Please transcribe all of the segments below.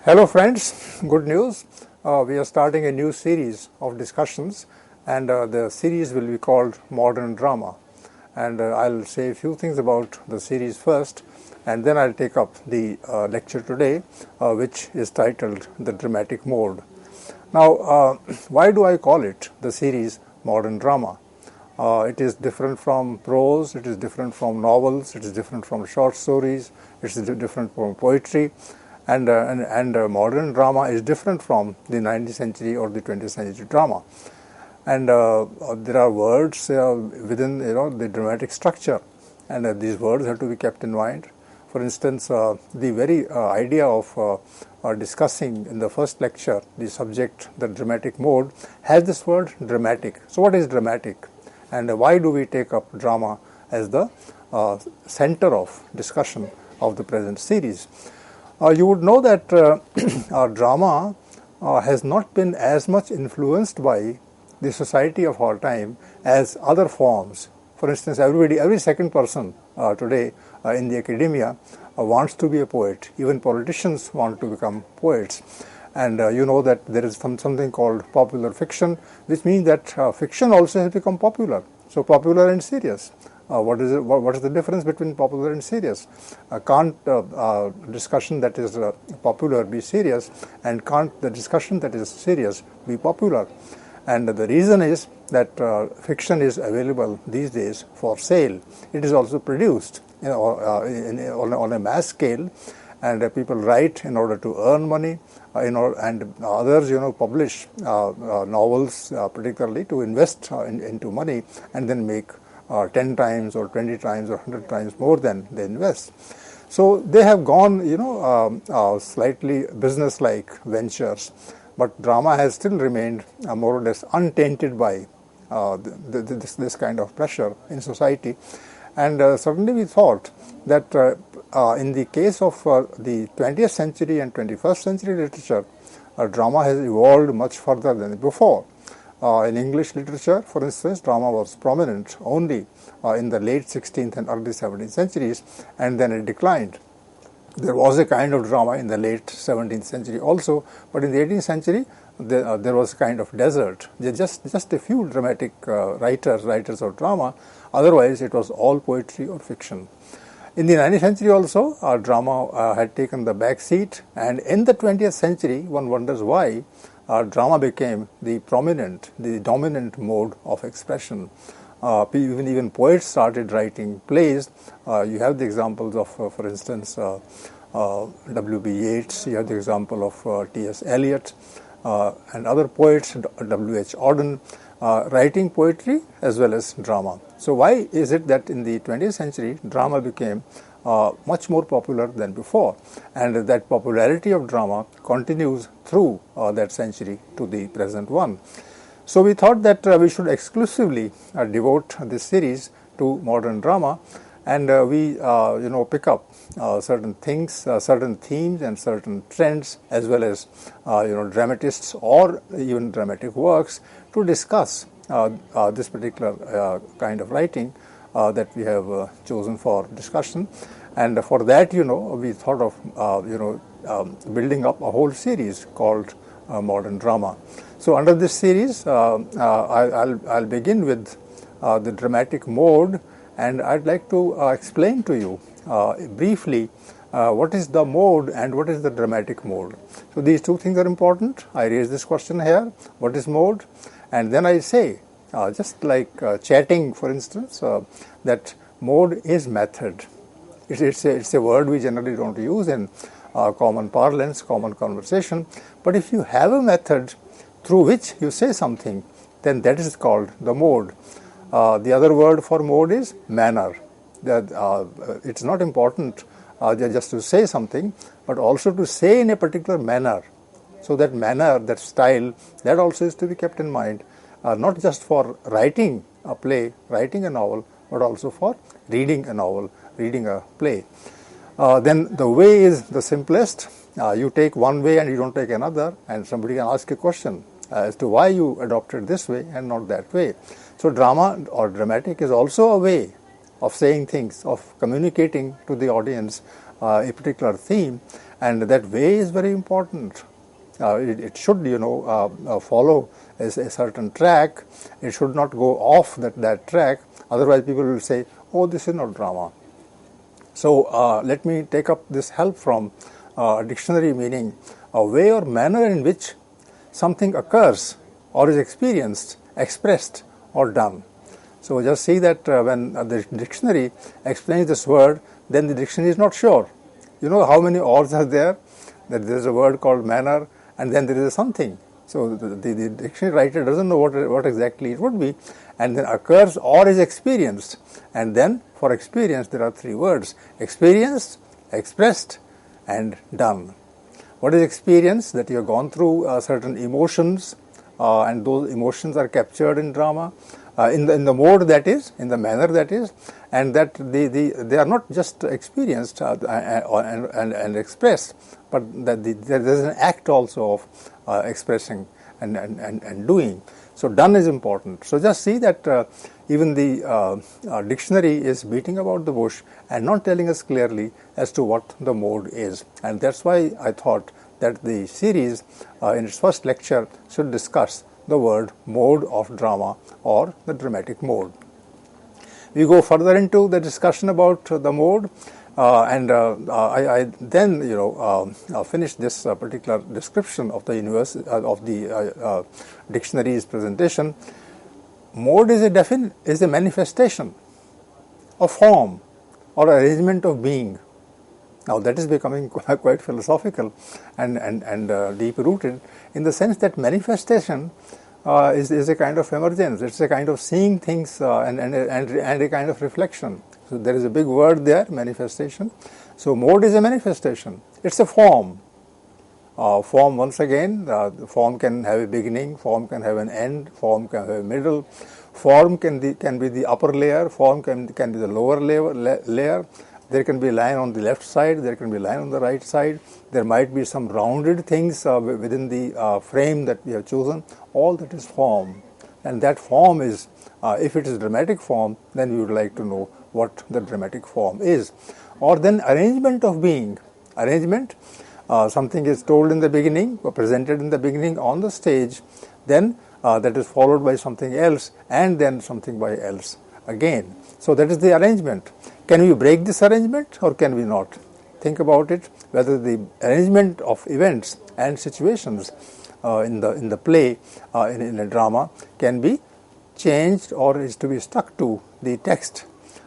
Hello friends, good news. We are starting a new series of discussions, and the series will be called Modern Drama. And I'll say a few things about the series first, and then I'll take up the lecture today, which is titled The Dramatic Mode. Now, why do I call it the series Modern Drama? It is different from prose, it is different from novels, it is different from short stories, it is different from poetry. And modern drama is different from the 19th century or the 20th century drama. And there are words within the dramatic structure, and these words have to be kept in mind. For instance, the very idea of discussing in the first lecture the subject, the dramatic mode, has this word dramatic. So what is dramatic, and why do we take up drama as the center of discussion of the present series? You would know that drama has not been as much influenced by the society of our time as other forms. For instance, every second person today in the academia wants to be a poet. Even politicians want to become poets. And you know that there is something called popular fiction, which means that fiction also has become popular. So popular and serious. What is the difference between popular and serious? Can't discussion that is popular be serious, and can't the discussion that is serious be popular? And the reason is that fiction is available these days for sale. It is also produced on a mass scale, and people write in order to earn money, and others publish novels particularly to invest into money and then make 10 times or 20 times or 100 times more than they invest. So they have gone, slightly business-like ventures, but drama has still remained more or less untainted by this kind of pressure in society. And certainly we thought that in the case of the 20th century and 21st century literature, drama has evolved much further than before. In English literature, for instance, drama was prominent only in the late 16th and early 17th centuries, and then it declined. There was a kind of drama in the late 17th century also, but in the 18th century, there was a kind of desert. Just a few dramatic writers of drama. Otherwise, it was all poetry or fiction. In the 19th century also, drama had taken the back seat, and in the 20th century, one wonders why. Drama became the dominant mode of expression. Even poets started writing plays. You have the examples of, for instance, W.B. Yeats. You have the example of T.S. Eliot and other poets, W.H. Auden, writing poetry as well as drama. So why is it that in the 20th century, drama became much more popular than before, and that popularity of drama continues through that century to the present one? So we thought that we should exclusively devote this series to modern drama, and we pick up certain things, certain themes and certain trends, as well as dramatists or even dramatic works, to discuss this particular kind of writing that we have chosen for discussion. And for that, we thought of building up a whole series called Modern Drama. So under this series, I'll begin with the dramatic mode, and I'd like to explain to you briefly what is the mode and what is the dramatic mode. So these two things are important. I raise this question here: what is mode? And then I say, just like chatting, for instance, that mode is method. It's a word we generally don't use in common parlance, common conversation. But if you have a method through which you say something, then that is called the mode. The other word for mode is manner. It's not important just to say something, but also to say in a particular manner. So that manner, that style, that also is to be kept in mind, not just for writing a play, writing a novel, but also for reading a novel, reading a play. Then the way is the simplest. You take one way and you don't take another, and somebody can ask a question as to why you adopted this way and not that way. So drama or dramatic is also a way of saying things, of communicating to the audience a particular theme, and that way is very important. It should, follow a certain track. It should not go off that track. Otherwise, people will say, "Oh, this is not drama." So, let me take up this help from dictionary, meaning a way or manner in which something occurs or is experienced, expressed, or done. So, just see that when the dictionary explains this word, then the dictionary is not sure. You know how many ors are there? That there is a word called manner, and then there is a something. So the dictionary writer doesn't know what exactly it would be, and then occurs or is experienced. And then for experience there are three words: experienced, expressed, and done. What is experience? That you have gone through certain emotions, and those emotions are captured in drama, in the mode that is, in the manner that is, and that they are not just experienced and expressed, but that there is an act also of expressing and doing. So done is important. So just see that even the dictionary is beating about the bush and not telling us clearly as to what the mode is. And that's why I thought that the series in its first lecture should discuss the word mode of drama or the dramatic mode. We go further into the discussion about the mode, and I then finish this particular description of the dictionary's presentation. Mode is a manifestation of form or arrangement of being. Now that is becoming quite philosophical and deep rooted, in the sense that manifestation is a kind of emergence. It's a kind of seeing things and a kind of reflection. So there is a big word there, manifestation. So mode is a manifestation. It's a form. Form, once again, the form can have a beginning, form can have an end, form can have a middle, form can be the upper layer, form can be the lower layer. There can be a line on the left side, there can be a line on the right side, there might be some rounded things within the frame that we have chosen. All that is form. And that form is, if it is dramatic form, then we would like to know what the dramatic form is. Or then arrangement of being. Arrangement, something is told in the beginning, or presented in the beginning on the stage, then that is followed by something else, and then something by else again. So that is the arrangement. Can we break this arrangement or can we not? Think about it, whether the arrangement of events and situations in the play, in a drama, can be changed or is to be stuck to the text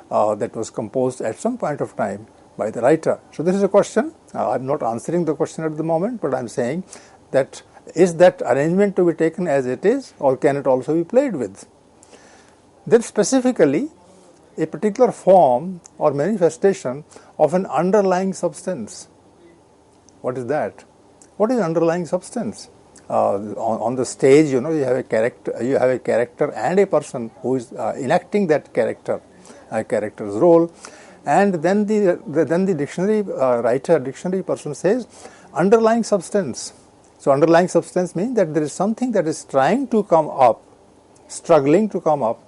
that was composed at some point of time by the writer. So this is a question. I'm not answering the question at the moment, but I'm saying that is that arrangement to be taken as it is, or can it also be played with? Then specifically, a particular form or manifestation of an underlying substance. What is that? What is underlying substance? On the stage, you have a character and a person who is enacting that character's role, and then the dictionary dictionary person says underlying substance. So underlying substance means that there is something that is trying to come up, struggling to come up,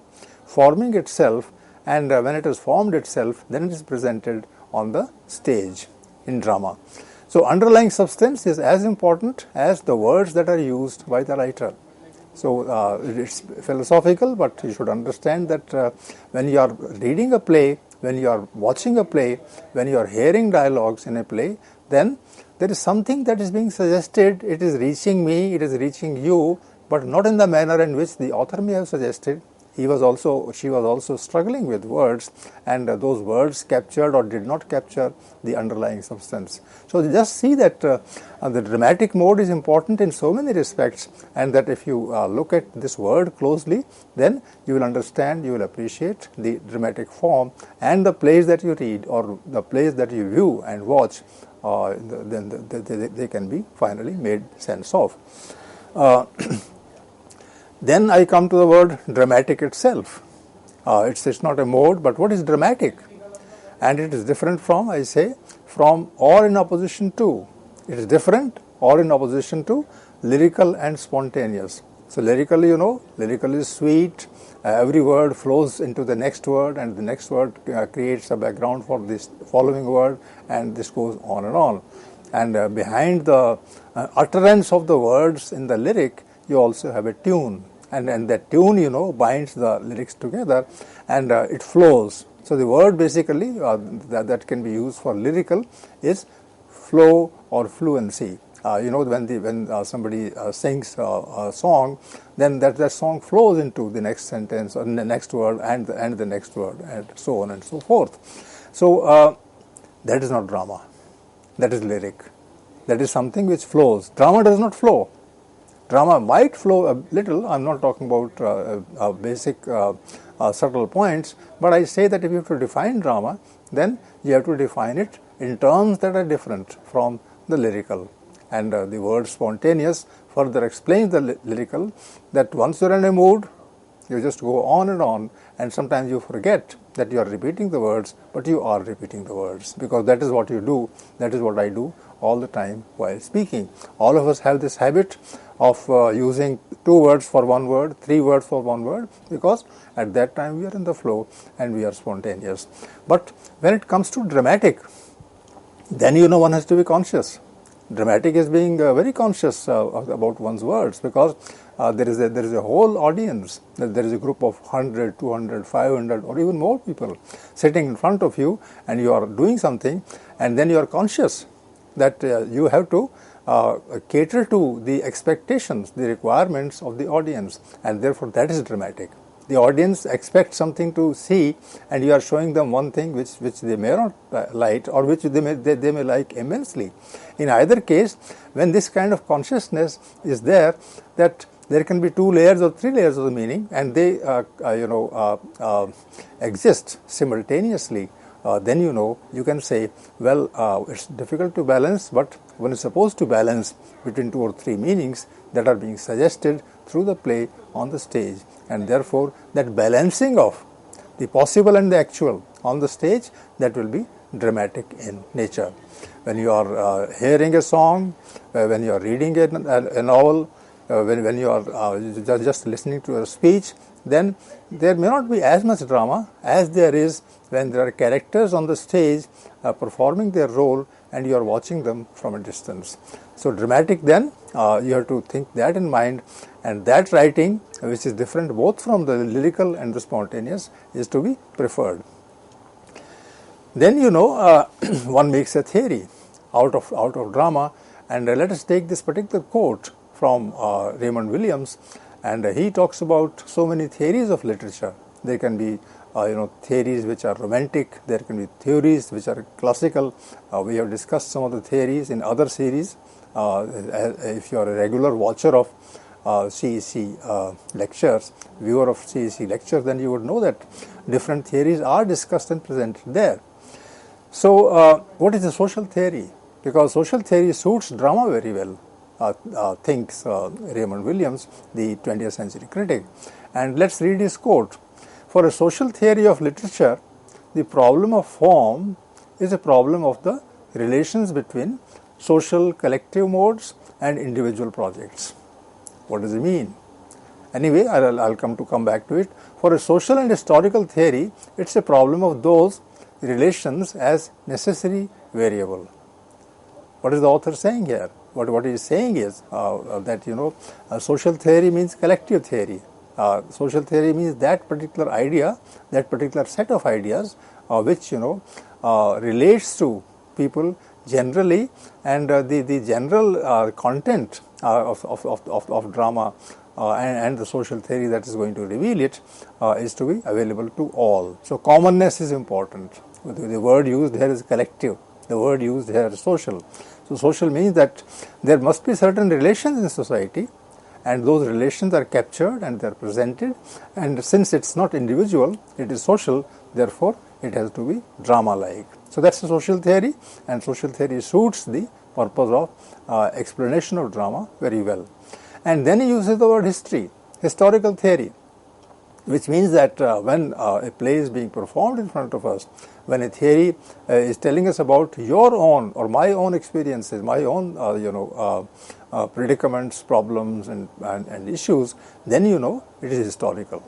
forming itself, and when it has formed itself, then it is presented on the stage in drama. So underlying substance is as important as the words that are used by the writer. So it's philosophical, but you should understand that when you are reading a play, when you are watching a play, when you are hearing dialogues in a play, then there is something that is being suggested. It is reaching me, it is reaching you, but not in the manner in which the author may have suggested. She was also struggling with words, and those words captured or did not capture the underlying substance. So just see that the dramatic mode is important in so many respects, and that if you look at this word closely, then you will understand, you will appreciate the dramatic form, and the plays that you read or the plays that you view and watch, then they can be finally made sense of. Then I come to the word dramatic itself. It's not a mode, but what is dramatic? And it is different from, I say, from or in opposition to. It is different or in opposition to lyrical and spontaneous. So lyrical, lyrical is sweet. Every word flows into the next word, and the next word creates a background for this following word, and this goes on and on. And behind the utterance of the words in the lyric, you also have a tune. And that tune, binds the lyrics together, and it flows. So the word basically that can be used for lyrical is flow or fluency. When somebody sings a song, then that song flows into the next sentence or the next word and the next word, and so on and so forth. So that is not drama. That is lyric. That is something which flows. Drama does not flow. Drama might flow a little. I'm not talking about basic subtle points, but I say that if you have to define drama, then you have to define it in terms that are different from the lyrical. And the word spontaneous further explains the lyrical, that once you're in a mood, you just go on, and sometimes you forget that you are repeating the words, but you are repeating the words, because that is what you do, that is what I do all the time while speaking. All of us have this habit of using 2 words for 1 word, 3 words for 1 word, because at that time we are in the flow and we are spontaneous. But when it comes to dramatic, then one has to be conscious. Dramatic is being very conscious about one's words, because there is a whole audience. There is a group of 100, 200, 500 or even more people sitting in front of you, and you are doing something, and then you are conscious that you have to cater to the expectations, the requirements of the audience, and therefore that is dramatic. The audience expects something to see, and you are showing them one thing which they may not like, or which they may like immensely. In either case, when this kind of consciousness is there, that there can be 2 layers or 3 layers of the meaning, and they exist simultaneously, then you can say, well, it's difficult to balance, but one is supposed to balance between 2 or 3 meanings that are being suggested through the play on the stage, and therefore that balancing of the possible and the actual on the stage, that will be dramatic in nature. When you are hearing a song, when you are reading a novel, when you are just listening to a speech, then there may not be as much drama as there is when there are characters on the stage performing their role and you are watching them from a distance. So dramatic, then you have to think that in mind, and that writing, which is different both from the lyrical and the spontaneous, is to be preferred. Then one makes a theory out of drama, and let us take this particular quote from Raymond Williams, and he talks about so many theories of literature. There can be theories which are romantic, there can be theories which are classical. We have discussed some of the theories in other series. If you are a regular watcher of CEC lectures, viewer of CEC lectures, then you would know that different theories are discussed and presented there. So what is the social theory? Because social theory suits drama very well, thinks Raymond Williams, the 20th century critic. And let's read his quote. For a social theory of literature, the problem of form is a problem of the relations between social collective modes and individual projects. What does it mean? Anyway, I'll come back to it. For a social and historical theory, it's a problem of those relations as necessary variable. What is the author saying here? What he is saying is that social theory means collective theory. Social theory means that particular idea, that particular set of ideas, which relates to people generally, and the general content of drama and the social theory that is going to reveal it is to be available to all. So commonness is important. The word used here is collective. The word used here is social. So social means that there must be certain relations in society, and those relations are captured and they are presented, and since it's not individual, it is social, therefore it has to be drama-like. So that's the social theory, and social theory suits the purpose of explanation of drama very well. And then he uses the word history, historical theory, which means that when a play is being performed in front of us, when a theory is telling us about your own or my own experiences, my own predicaments, problems and issues, then it is historical.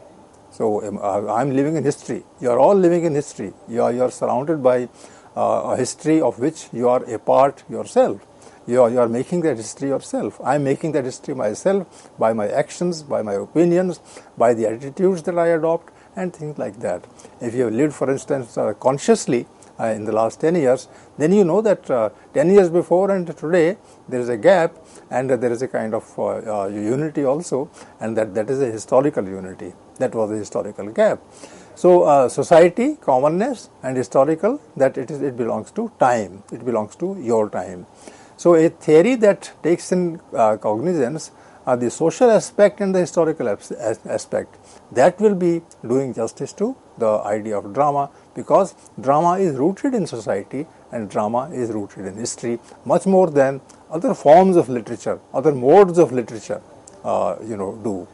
So I'm living in history. You are all living in history. You are surrounded by a history of which you are a part yourself. you are making that history yourself. I am making that history myself by my actions, by my opinions, by the attitudes that I adopt, and things like that. If you have lived, for instance, consciously in the last 10 years, then you know that 10 years before and today there is a gap, and there is a kind of unity also, and that is a historical unity. That was a historical gap. So society, commonness, and historical, that it belongs to time. It belongs to your time. So a theory that takes in cognizance the social aspect and the historical aspect, that will be doing justice to the idea of drama, because drama is rooted in society and drama is rooted in history much more than other forms of literature, other modes of literature do.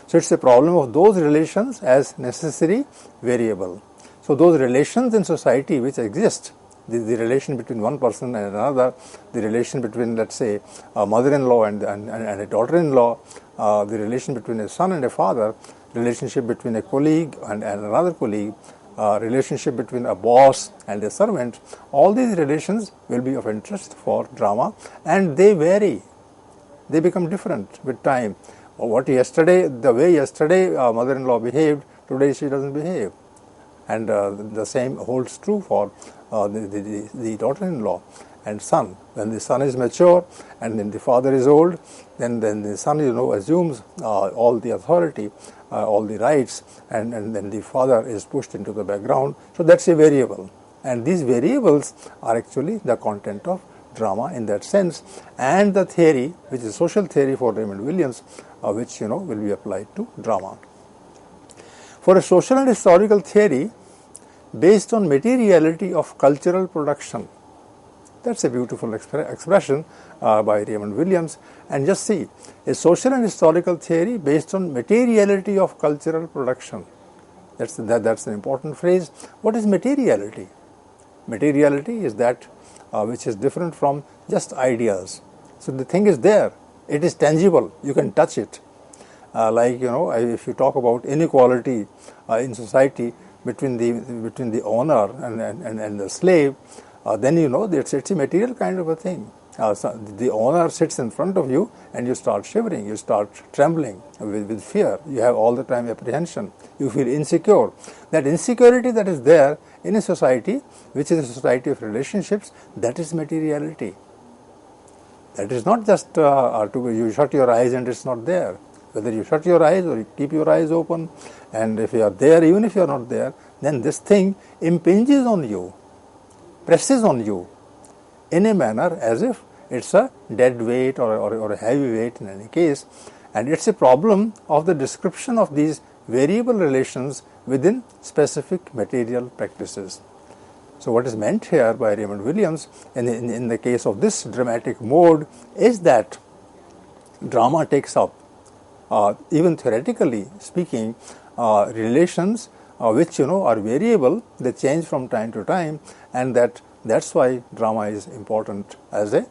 So it's a problem of those relations as necessary variable. So those relations in society which exist, the relation between one person and another, the relation between, let's say, a mother-in-law and a daughter-in-law, the relation between a son and a father, relationship between a colleague and another colleague, relationship between a boss and a servant, all these relations will be of interest for drama, and they vary. They become different with time. The way yesterday mother-in-law behaved, today she doesn't behave. And the same holds true for the daughter-in-law and son. When the son is mature and then the father is old, then the son assumes all the authority, all the rights, and then the father is pushed into the background. So that's a variable, and these variables are actually the content of drama in that sense, and the theory, which is social theory for Raymond Williams, which will be applied to drama. For a social and historical theory based on materiality of cultural production, that's a beautiful expression by Raymond Williams. And just see, a social and historical theory based on materiality of cultural production. That's an important phrase. What is materiality? Materiality is that which is different from just ideas. So the thing is there. It is tangible. You can touch it. If you talk about inequality in society between the owner and the slave, then that it's a material kind of a thing. So the owner sits in front of you and you start shivering, you start trembling with fear. You have all the time apprehension. You feel insecure. That insecurity that is there in a society, which is a society of relationships, that is materiality. That is not just you shut your eyes and it's not there. Whether you shut your eyes or you keep your eyes open, and if you are there, even if you are not there, then this thing impinges on you, presses on you in a manner as if it's a dead weight or a heavy weight in any case. And it's a problem of the description of these variable relations within specific material practices. So what is meant here by Raymond Williams in the case of this dramatic mode is that drama takes up, even theoretically speaking, relations which are variable, they change from time to time, and that's why drama is important as a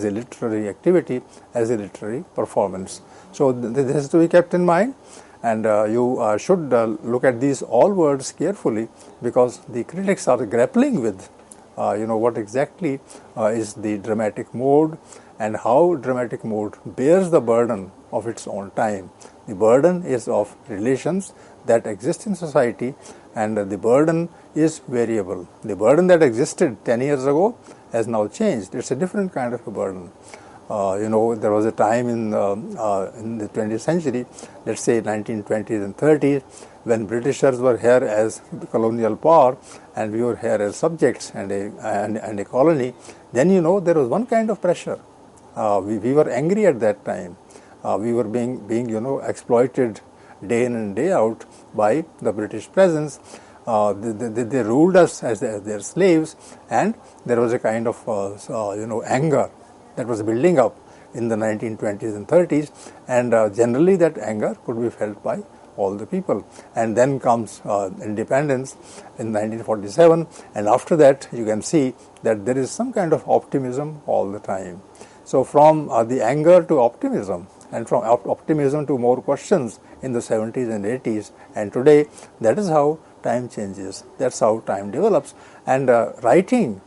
literary activity, as a literary performance. So this has to be kept in mind, and you should look at these all words carefully, because the critics are grappling with what exactly is the dramatic mode and how dramatic mode bears the burden of its own time. The burden is of relations that exist in society, and the burden is variable. The burden that existed 10 years ago has now changed. It's a different kind of a burden. There was a time in the 20th century, let's say 1920s and 30s, when Britishers were here as the colonial power and we were here as subjects and a colony. Then there was one kind of pressure. We were angry at that time. We were being exploited day in and day out by the British presence. They ruled us as their slaves, and there was a kind of anger that was building up in the 1920s and 30s, and generally that anger could be felt by all the people. And then comes independence in 1947, and after that you can see that there is some kind of optimism all the time. So from the anger to optimism, and from optimism to more questions in the 70s and 80s, and today, that is how time changes. That's how time develops, and writing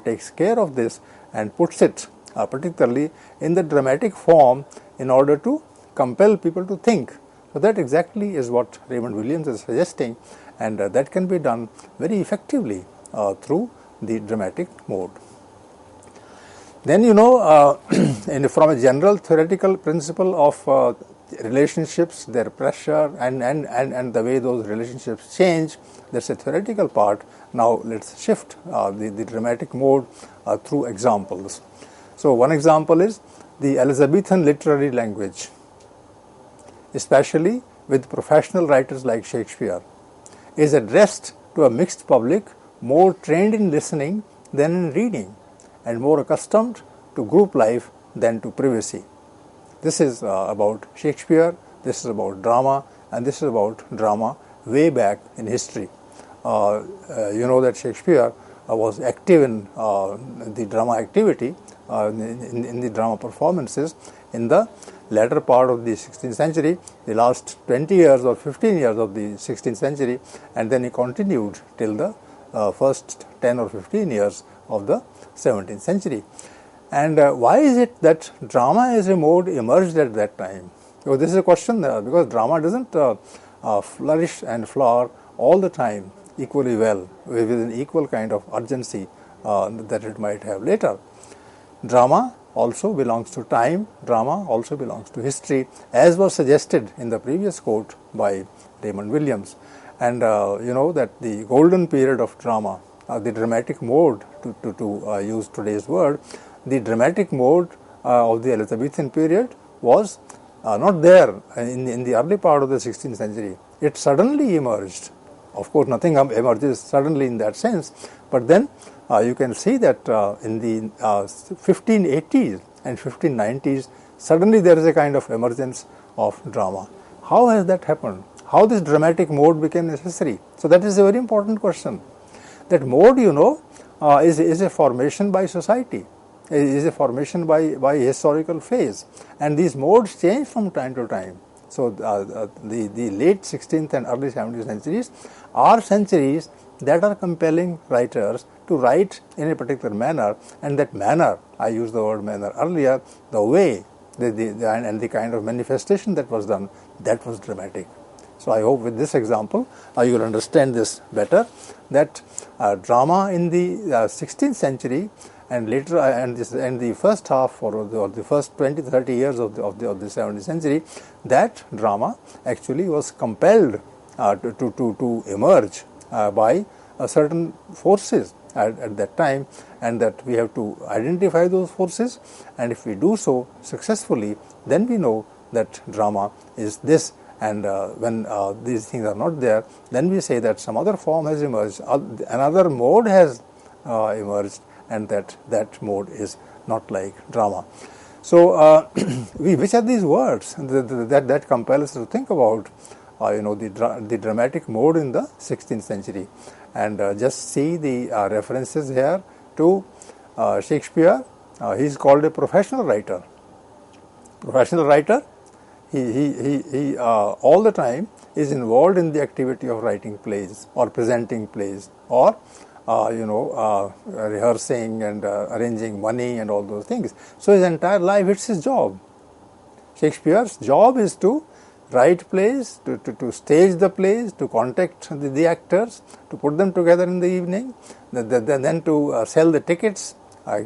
takes care of this and puts it particularly in the dramatic form, in order to compel people to think. So that exactly is what Raymond Williams is suggesting, and that can be done very effectively through the dramatic mode. Then from a general theoretical principle of relationships, their pressure, and the way those relationships change, that's a theoretical part. Now let's shift the dramatic mode through examples. So one example is the Elizabethan literary language, especially with professional writers like Shakespeare, is addressed to a mixed public more trained in listening than in reading, and more accustomed to group life than to privacy. This is about Shakespeare, this is about drama, and this is about drama way back in history. You know that Shakespeare was active in the drama activity, in the drama performances in the latter part of the 16th century, the last 20 years or 15 years of the 16th century, and then he continued till the first 10 or 15 years of the 17th century. And why is it that drama as a mode emerged at that time? So this is a question because drama doesn't flourish and flower all the time equally well, with an equal kind of urgency that it might have later. Drama also belongs to time, drama also belongs to history, as was suggested in the previous quote by Raymond Williams. And you know that the golden period of drama, the dramatic mode, to use today's word, the dramatic mode of the Elizabethan period was not there in the early part of the 16th century. It suddenly emerged. Of course, nothing emerges suddenly in that sense, but then you can see that in the 1580s and 1590s, suddenly there is a kind of emergence of drama. How has that happened? How this dramatic mode became necessary? So that is a very important question. That mode, is a formation by society, is a formation by historical phase, and these modes change from time to time. So the late 16th and early 17th centuries are centuries that are compelling writers to write in a particular manner, and that manner, I used the word manner earlier, the way and the kind of manifestation that was done, that was dramatic. So I hope with this example you will understand this better, that drama in the 16th century and later and the first half or the first 20-30 years of the 17th century, that drama actually was compelled to emerge by certain forces at that time, and that we have to identify those forces, and if we do so successfully, then we know that drama is this. And when these things are not there, then we say that some other form has emerged, another mode has emerged, and that mode is not like drama. So which are these words that compel us to think about the dramatic mode in the 16th century? And just see the references here to Shakespeare. He is called a professional writer. Professional writer. He all the time is involved in the activity of writing plays or presenting plays or rehearsing and arranging money and all those things. So his entire life, it's his job. Shakespeare's job is to write plays, to stage the plays, to contact the actors, to put them together in the evening, then to sell the tickets,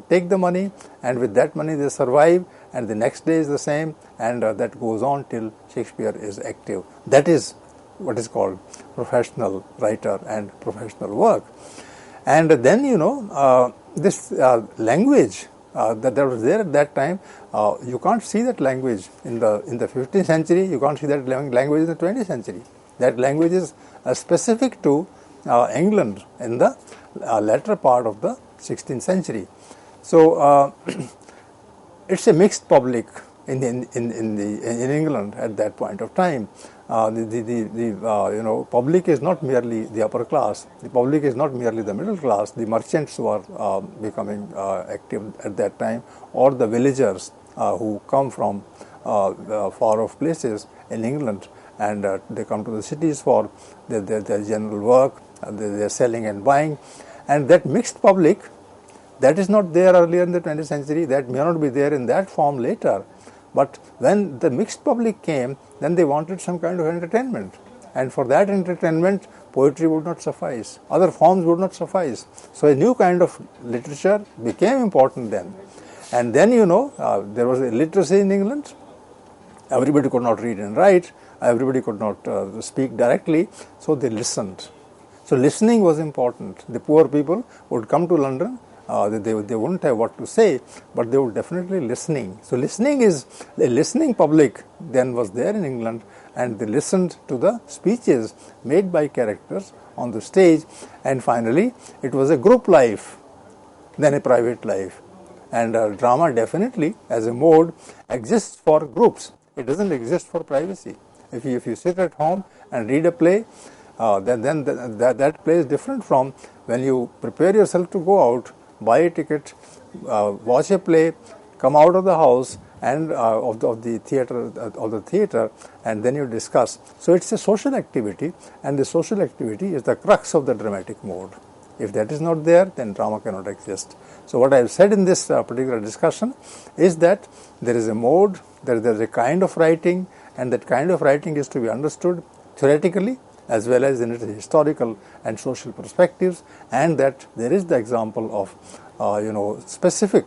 take the money, and with that money they survive, and the next day is the same, and that goes on till Shakespeare is active. That is what is called professional writer and professional work. And then this language that was there at that time, you can't see that language in the 15th century. You can't see that language in the 20th century. That language is specific to England in the latter part of the 16th century. So it's a mixed public in England at that point of time. The public is not merely the upper class. The public is not merely the middle class. The merchants who are becoming active at that time, or the villagers who come from far off places in England, and they come to the cities for their general work. They are selling and buying, and that mixed public That is not there earlier in the 20th century. That may not be there in that form later. But when the mixed public came, then they wanted some kind of entertainment. And for that entertainment, poetry would not suffice. Other forms would not suffice. So a new kind of literature became important then. And then, there was illiteracy in England. Everybody could not read and write. Everybody could not speak directly. So they listened. So listening was important. The poor people would come to London. They wouldn't have what to say, but they were definitely listening. So the listening public then was there in England, and they listened to the speeches made by characters on the stage. And finally, it was a group life than a private life. And drama definitely, as a mode, exists for groups. It doesn't exist for privacy. If you sit at home and read a play, then that play is different from when you prepare yourself to go out, buy a ticket, watch a play, come out of the house and of the theater, and then you discuss. So it's a social activity, and the social activity is the crux of the dramatic mode. If that is not there, then drama cannot exist. So what I have said in this particular discussion is that there is a mode, there is a kind of writing, and that kind of writing is to be understood theoretically as well as in its historical and social perspectives, and that there is the example of specific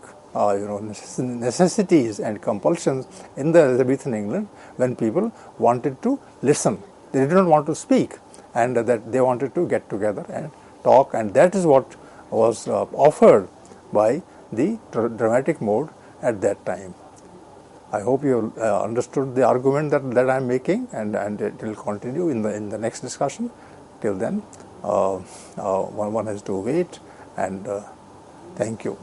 necessities and compulsions in the Elizabethan England when people wanted to listen. They did not want to speak, and that they wanted to get together and talk, and that is what was offered by the dramatic mode at that time. I hope you have understood the argument that I am making, and it will continue in the next discussion. Till then, one has to wait, and thank you.